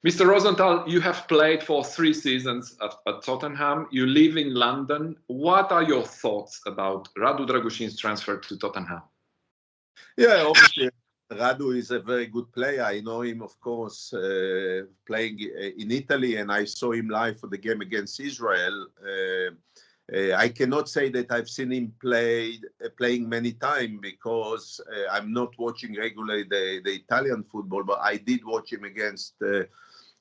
Mr. Rosenthal, you have played for 3 seasons at Tottenham. You live in London. What are your thoughts about Radu Drăgușin's transfer to Tottenham? Yeah, obviously, Radu is a very good player. I know him, of course, playing in Italy, and I saw him live for the game against Israel. I cannot say that I've seen him playing many times because I'm not watching regularly the Italian football, but I did watch him against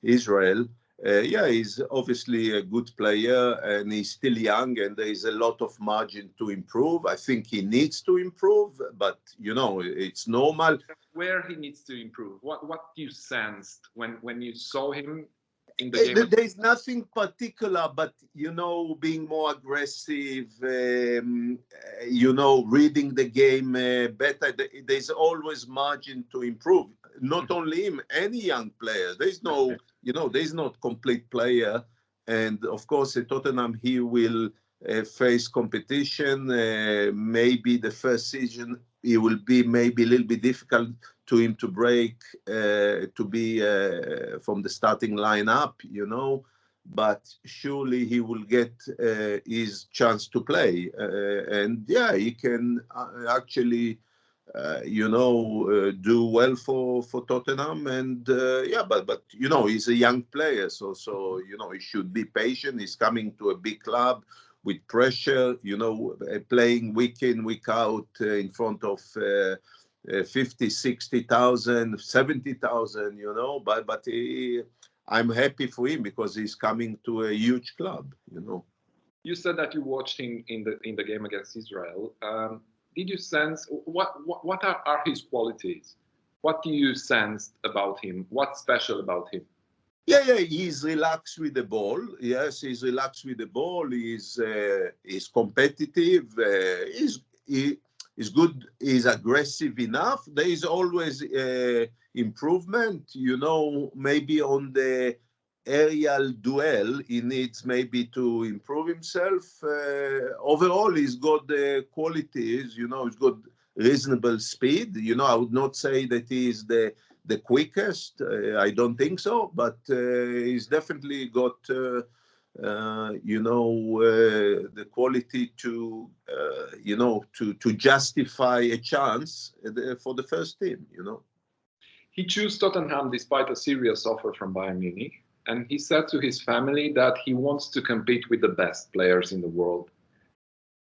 Israel. Yeah, he's obviously a good player and he's still young and there is a lot of margin to improve. I think he needs to improve, but you know, it's normal. Where he needs to improve? What you sensed when you saw him in the game? There's nothing particular, but you know, being more aggressive, you know, reading the game better. There's always margin to improve. Not only him, any young player. There's no, you know, there's not complete player. And of course, at Tottenham, he will face competition. Maybe the first season, it will be maybe a little bit difficult to him to break, to be from the starting lineup, you know. But surely he will get his chance to play. And yeah, he can actually you know, do well for Tottenham, and yeah, but you know, he's a young player, so you know, he should be patient. He's coming to a big club with pressure, you know, playing week in, week out in front of 50, 60,000, 70,000, you know, but I'm happy for him because he's coming to a huge club, you know. You said that you watched him in the game against Israel. Did you sense what are his qualities? What do you sense about him? What's special about him? Yeah, he's relaxed with the ball. Yes, he's relaxed with the ball. He's competitive. He's good. He's aggressive enough. There is always improvement. You know, maybe on the aerial duel, he needs maybe to improve himself. Overall, he's got the qualities, you know, he's got reasonable speed. You know, I would not say that he is the quickest. I don't think so, but he's definitely got, you know, the quality to, you know, to justify a chance for the first team, you know. He chose Tottenham despite a serious offer from Bayern Munich. And he said to his family that he wants to compete with the best players in the world.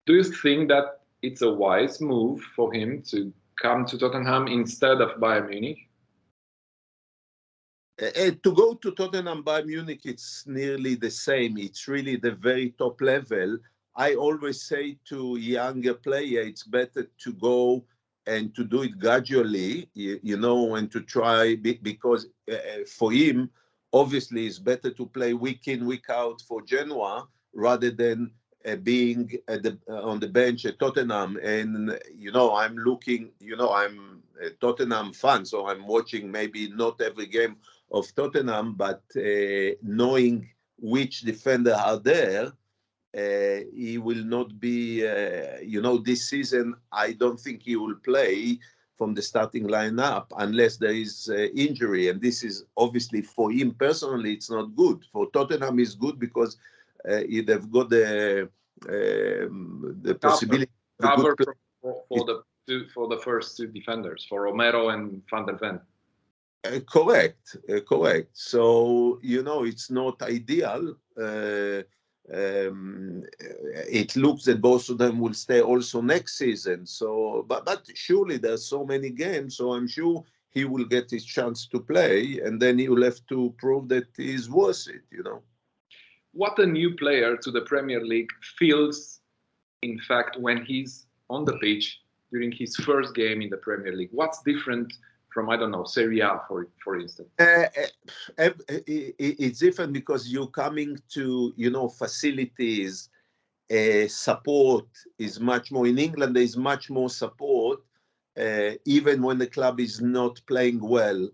Do you think that it's a wise move for him to come to Tottenham instead of Bayern Munich? To go to Tottenham, Bayern Munich, it's nearly the same. It's really the very top level. I always say to younger players, it's better to go and to do it gradually, you know, and to try, because for him, obviously, it's better to play week in, week out for Genoa rather than being on the bench at Tottenham. And, you know, I'm looking, you know, I'm a Tottenham fan, so I'm watching maybe not every game of Tottenham, but knowing which defender are there, he will not be, you know, this season, I don't think he will play from the starting lineup unless there is injury, and this is obviously for him personally, it's not good. For Tottenham, it's good because they've got the possibility cover for the first 2 defenders, for Romero and Van der Ven. Correct. So you know, it's not ideal. It looks that both of them will stay also next season. So, but surely there's so many games, so I'm sure he will get his chance to play, and then he will have to prove that he's worth it, you know. What a new player to the Premier League feels, in fact, when he's on the pitch during his first game in the Premier League. What's different from, I don't know, Serie A, for instance? It's different because you're coming to, you know, facilities, support is much more. In England, there is much more support, even when the club is not playing well.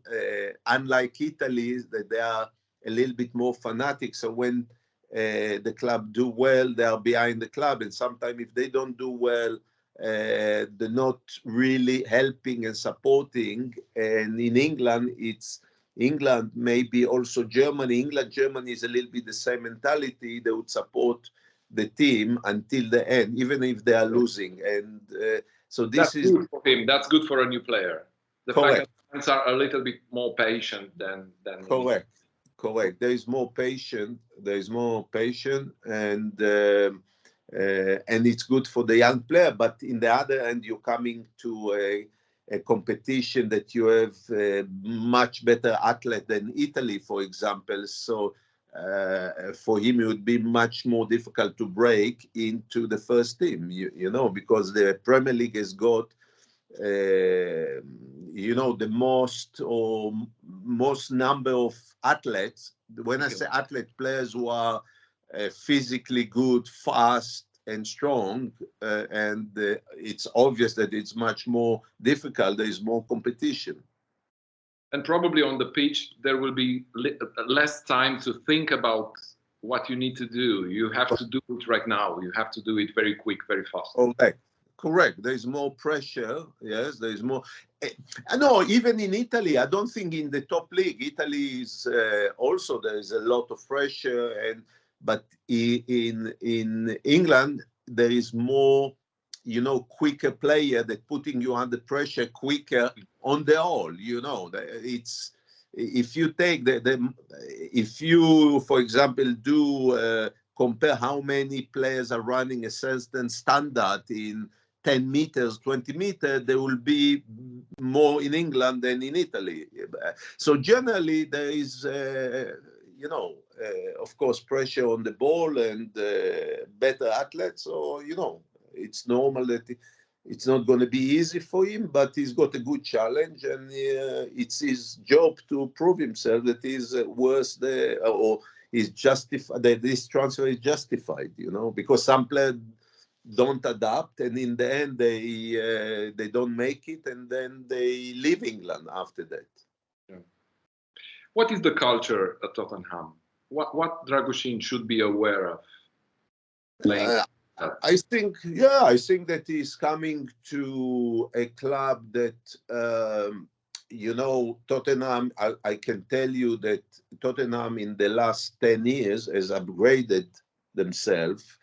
Unlike Italy, they are a little bit more fanatic. So when the club do well, they are behind the club. And sometimes if they don't do well, they're not really helping and supporting. And in England, it's England, maybe also Germany. England, Germany is a little bit the same mentality. They would support the team until the end, even if they are losing. And so this is good for him. That's good for a new player. The correct. fact that fans are a little bit more patient than correct. Correct. There is more patient. There is more patient, and it's good for the young player. But in the other end, you're coming to a competition that you have a much better athlete than Italy, for example. So for him, it would be much more difficult to break into the first team, you know, because the Premier League has got, you know, the most number of athletes. When I say athlete, players who are physically good, fast, and strong, and it's obvious that it's much more difficult. There is more competition. And probably on the pitch, there will be less time to think about what you need to do. You have to do it right now. You have to do it very quick, very fast. Correct. There is more pressure. Yes, there is more. No, even in Italy, I don't think in the top league. Italy is also, there is a lot of pressure, but in England there is more, you know, quicker player that putting you under pressure quicker on the all. You know, it's, if you take if you, for example, do compare how many players are running a certain standard in 10 meters, 20 meters, there will be more in England than in Italy. So generally there is, you know, of course, pressure on the ball and better athletes. So, you know, it's normal that it's not going to be easy for him, but he's got a good challenge, and it's his job to prove himself that he's worth or is justified, that this transfer is justified, you know, because some players don't adapt, and in the end they don't make it, and then they leave England after that. Yeah. What is the culture at Tottenham? What Drăgușin should be aware of playing? I think that he's coming to a club that, you know, Tottenham, I can tell you that Tottenham in the last 10 years has upgraded themselves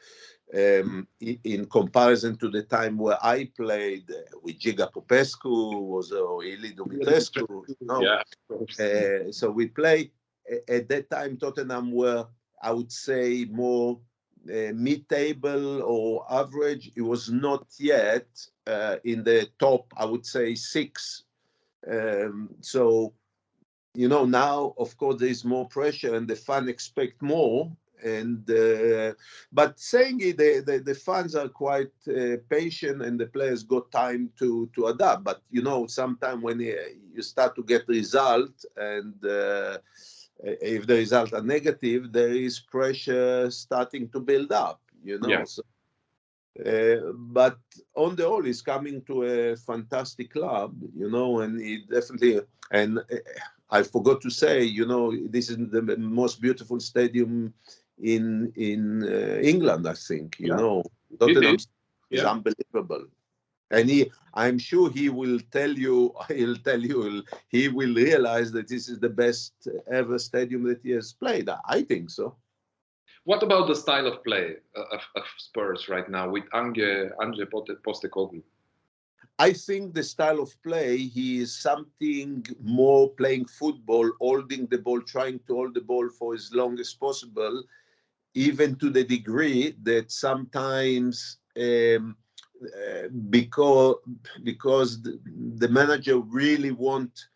in comparison to the time where I played with Gică Popescu, was Ilie Dumitrescu. Yeah. So we played, at that time, Tottenham were, I would say, more mid-table or average. It was not yet in the top, I would say, 6. So, you know, now, of course, there is more pressure and the fans expect more. And but saying it, the fans are quite patient, and the players got time to adapt. But, you know, sometimes when you start to get results, and if the results are negative, there is pressure starting to build up, you know. Yeah. So, but on the whole, he's coming to a fantastic club, you know, and he definitely, and I forgot to say, you know, this is the most beautiful stadium in England, I think, you know. Tottenham is unbelievable. And I'm sure he will tell you, he will realize that this is the best ever stadium that he has played. I think so. What about the style of play of Spurs right now with Ange Postecoglou? I think the style of play, he is something more playing football, holding the ball, trying to hold the ball for as long as possible, even to the degree that sometimes because the manager really want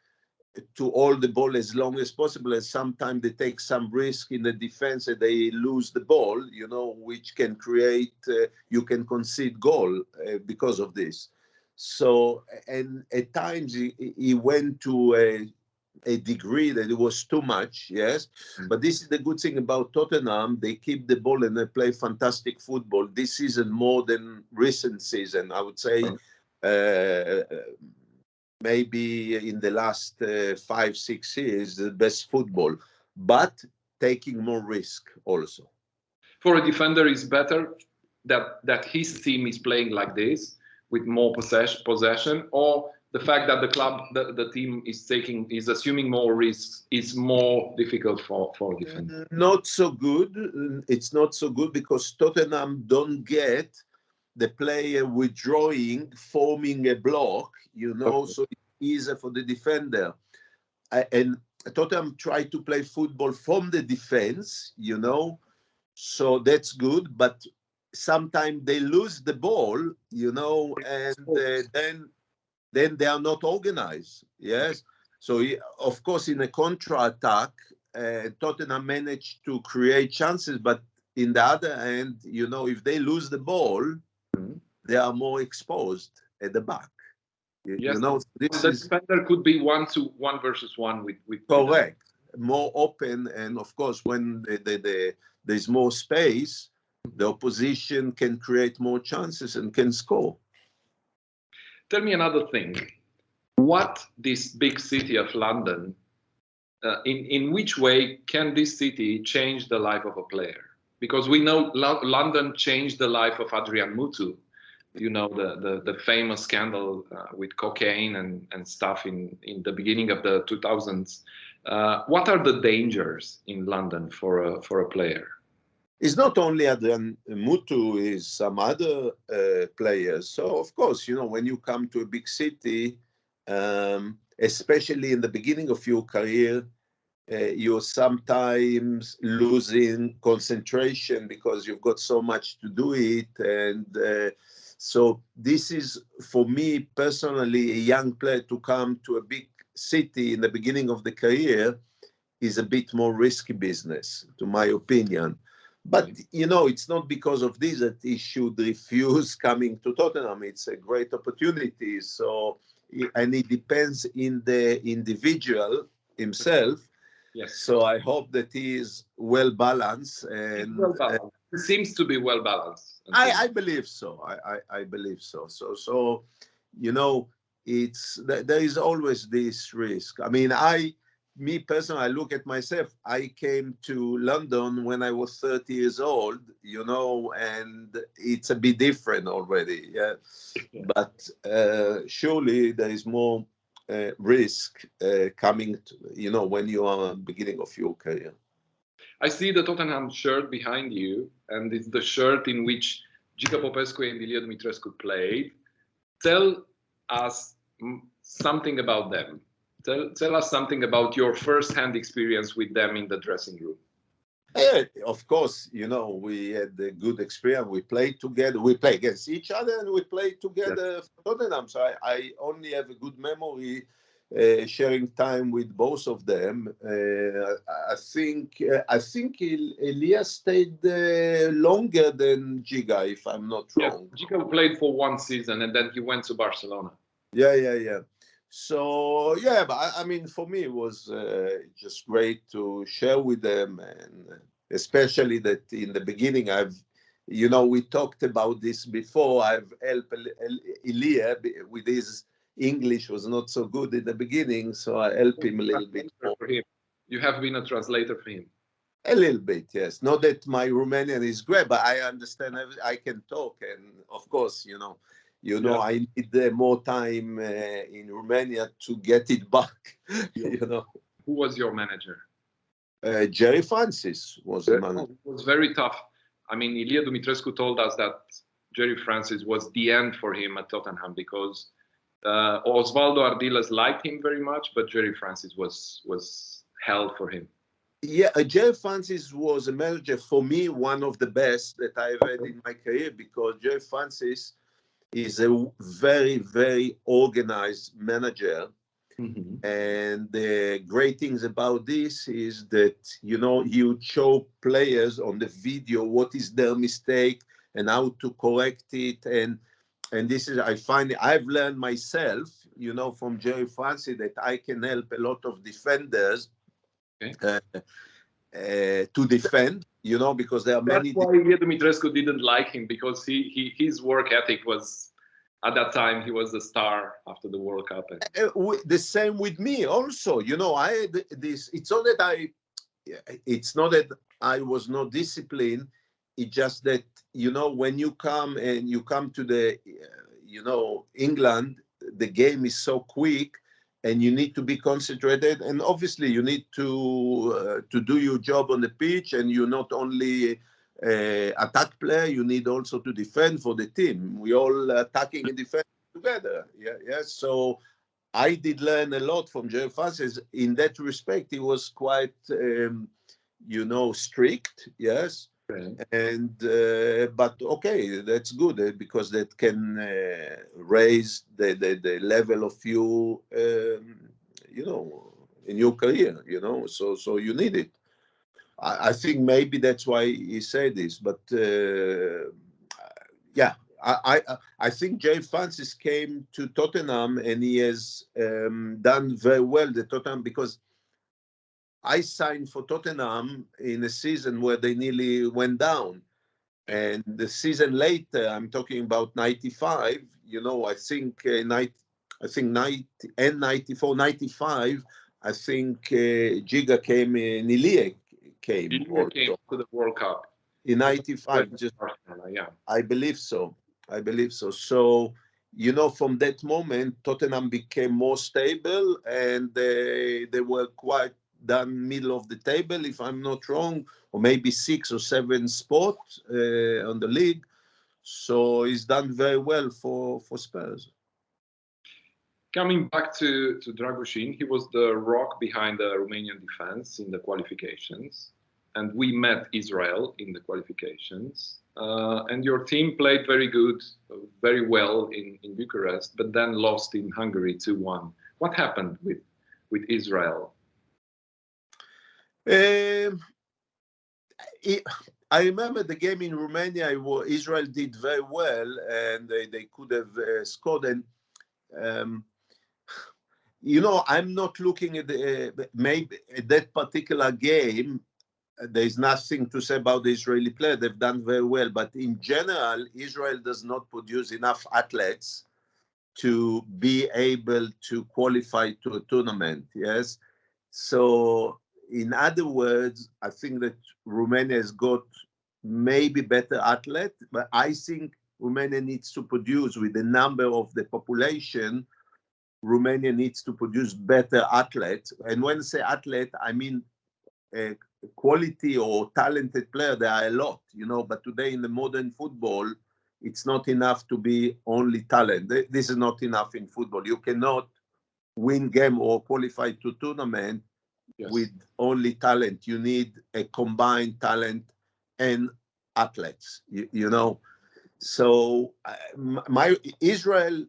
to hold the ball as long as possible, and sometimes they take some risk in the defense and they lose the ball, you know, which can create, you can concede goal because of this. So, and at times he went to a degree that it was too much, yes. But this is the good thing about Tottenham. They keep the ball and they play fantastic football. This season more than recent season, I would say. Maybe in the last 5-6 years, the best football, but taking more risk also. For a defender, it's better that his team is playing like this with more possession, or the fact that the club, the team is assuming more risks is more difficult for defenders? Not so good. It's not so good because Tottenham don't get the player withdrawing, forming a block, so it's easier for the defender. And Tottenham try to play football from the defense, so that's good. But sometimes they lose the ball, and then they are not organized. Yes. So, of course, in a contra-attack, Tottenham managed to create chances. But in the other end, if they lose the ball, they are more exposed at the back. Yes. The defender could be 1-1 versus 1 with correct. More open. And, of course, when there's more space, the opposition can create more chances and can score. Tell me another thing. What this big city of London, in which way can this city change the life of a player? Because we know London changed the life of Adrian Mutu, the famous scandal with cocaine and stuff in the beginning of the 2000s. What are the dangers in London for a player? It's not only Adrian Mutu, it's some other players. So, of course, when you come to a big city, especially in the beginning of your career, you're sometimes losing concentration because you've got so much to do it. And so this is, for me personally, a young player to come to a big city in the beginning of the career is a bit more risky business, to my opinion. But, it's not because of this that he should refuse coming to Tottenham. It's a great opportunity. So, and it depends in the individual himself. Yes. So I hope that he is well balanced. And it seems to be well balanced. I believe so. I believe so. So, there is always this risk. I mean, me personally, I look at myself. I came to London when I was 30 years old, and it's a bit different already. Yeah. But surely there is more risk coming, when you are at the beginning of your career. I see the Tottenham shirt behind you, and it's the shirt in which Gică Popescu and Ilie Dumitrescu played. Tell us something about them. Tell us something about your first-hand experience with them in the dressing room. Yeah, of course, we had a good experience. We played together. We played against each other, and we played together for Tottenham. So I only have a good memory sharing time with both of them. I think Ilie stayed longer than Giga, if I'm not wrong. Yeah, Giga played for 1 season, and then he went to Barcelona. Yeah. So, but I mean, for me, it was just great to share with them, and especially that in the beginning, we talked about this before. I've helped Ilie with his English was not so good in the beginning, so I helped him a little bit more. For him. You have been a translator for him. A little bit, yes. Not that my Romanian is great, but I understand. I can talk, and of course, I need more time in Romania to get it back. Who was your manager? Jerry Francis was the manager. It was very tough. I mean, Ilie Dumitrescu told us that Jerry Francis was the end for him at Tottenham because Osvaldo Ardiles liked him very much, but Jerry Francis was hell for him. Yeah, Jerry Francis was a manager for me, one of the best that I've had in my career, because Jerry Francis is a very, very organized manager. Mm-hmm. And the great things about this is that, you show players on the video what is their mistake and how to correct it. And this is, I find, I've learned myself, from Jerry Francis that I can help a lot of defenders to defend, because there are many. That's why Ilie Dumitrescu didn't like him, because his work ethic was, at that time, he was the star after the World Cup. The same with me also. I had this. It's not that I was not disciplined. It's just that, when you come to the, England, the game is so quick, and you need to be concentrated. And obviously, you need to do your job on the pitch, and you're not only attack player, you need also to defend for the team. We all attacking and defending together. Yeah. So I did learn a lot from Jerry Francis. In that respect, he was quite, strict. Yes. Okay. And but okay, that's good because that can raise the level of you, in your career. So you need it. I think maybe that's why he said this, but yeah, I think Jay Francis came to Tottenham and he has done very well the Tottenham, because I signed for Tottenham in a season where they nearly went down, and the season later, I'm talking about '95. I think 94, 95. I think Giga came in. Ilie came Ilie came to the World Cup in '95. Yeah. I believe so. So, from that moment, Tottenham became more stable, and they were quite done middle of the table, if I'm not wrong, or maybe 6 or 7 spots on the league. So he's done very well for Spurs. Coming back to Drăgușin, he was the rock behind the Romanian defense in the qualifications. And we met Israel in the qualifications. And your team played very well in Bucharest, but then lost in Hungary 2-1. What happened with Israel? I remember the game in Romania. Israel did very well, and they could have scored. And I'm not looking at maybe at that particular game. There's nothing to say about the Israeli player. They've done very well, but in general, Israel does not produce enough athletes to be able to qualify to a tournament. Yes, so. In other words, I think that Romania has got maybe better athlete, but I think Romania needs to produce, with the number of the population, Romania needs to produce better athletes. And when I say athlete, I mean quality or talented player. There are a lot, but today in the modern football, it's not enough to be only talent. This is not enough in football. You cannot win game or qualify to tournament with only talent. You need a combined talent and athletes, So my Israel,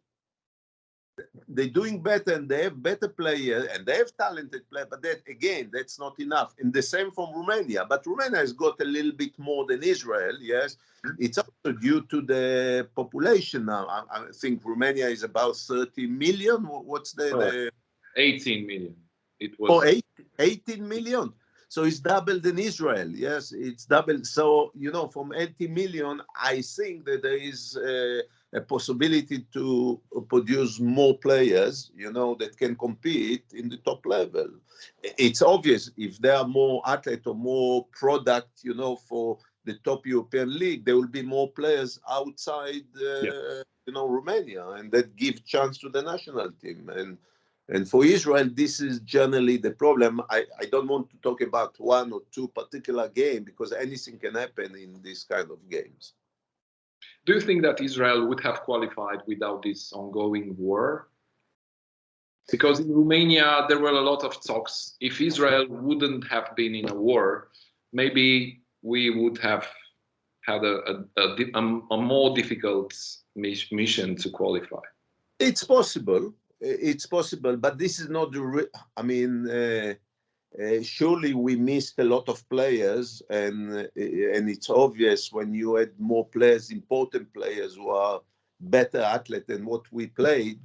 they're doing better, and they have better players, and they have talented players, but that's not enough. And the same from Romania. But Romania has got a little bit more than Israel, yes. It's also due to the population now. I think Romania is about 30 million. What's the 18 million. It was 18 million. So it's doubled in Israel. Yes, it's doubled. So, from 80 million, I think that there is a possibility to produce more players, that can compete in the top level. It's obvious if there are more athletes or more product, for the top European league, there will be more players outside, Romania, and that give chance to the national team. And for Israel, this is generally the problem. I don't want to talk about 1 or 2 particular games, because anything can happen in this kind of games. Do you think that Israel would have qualified without this ongoing war? Because in Romania, there were a lot of talks. If Israel wouldn't have been in a war, maybe we would have had a more difficult mission to qualify. It's possible. But this is not surely we missed a lot of players, and it's obvious when you had more players, important players who are better athletes than what we played,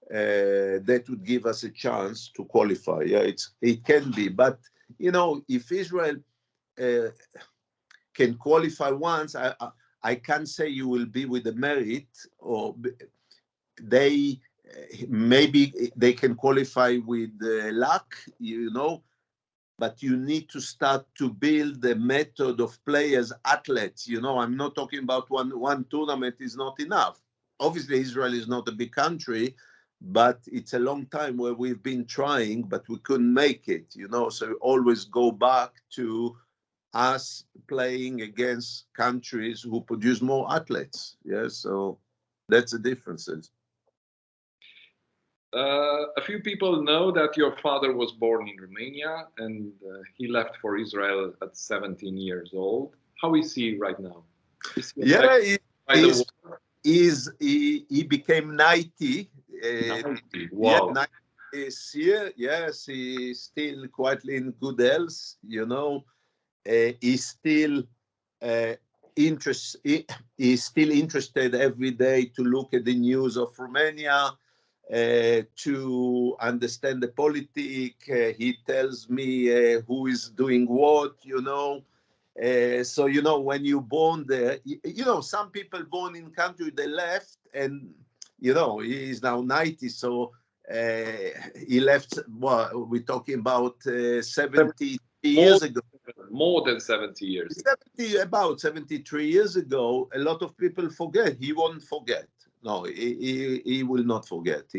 that would give us a chance to qualify. Yeah, it can be, but if Israel can qualify once, I can't say you will be with the merit, or maybe they can qualify with luck, but you need to start to build the method of players, athletes. I'm not talking about one tournament is not enough. Obviously, Israel is not a big country, but it's a long time where we've been trying, but we couldn't make it, you know. So we always go back to us playing against countries who produce more athletes. Yeah, so that's the differences. A few people know that your father was born in Romania and he left for Israel at 17 years old. How is he right now? Is he he became 90. 90. Wow. Yeah, 90 this year. Yes, he's still quite in good health, you know. He's still he's still interested every day to look at the news of Romania, to understand the politics. He tells me who is doing what, you know. So, you know, when you're born there, you know, some people born in country, they left, and, you know, he is now 90, so he left, well, we're talking about 70 years ago. More than 70 years ago. About 73 years ago. A lot of people forget. He won't forget. No, he will not forget.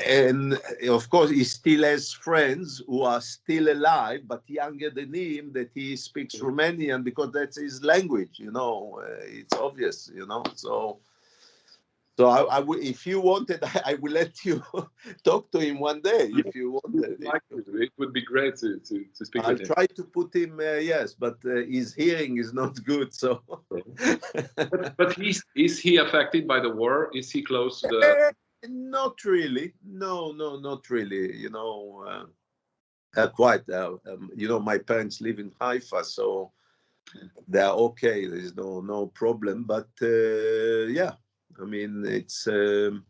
And of course, he still has friends who are still alive, but younger than him, that he speaks Romanian because that's his language, you know. It's obvious, you know. So if you wanted, I will let you talk to him one day if you wanted. It would be great to speak with him. I'll try to put him, yes, but his hearing is not good, so. but is he affected by the war? Is he close to the... Not really. No, not really. You know, quite. You know, my parents live in Haifa, so they're okay. There's no problem. But yeah, I mean, it's the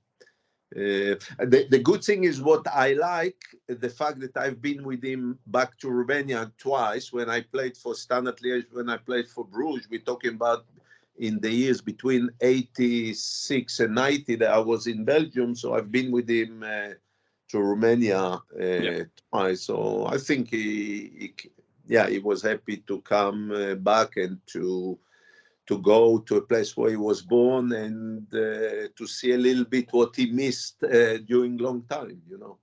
good thing is what I like, the fact that I've been with him back to Romania twice when I played for Standard Liège, when I played for Bruges. We're talking about in the years between 86 and 90 that I was in Belgium. So I've been with him to Romania twice. So I think he was happy to come back and to go to a place where he was born and to see a little bit what he missed during long time, you know.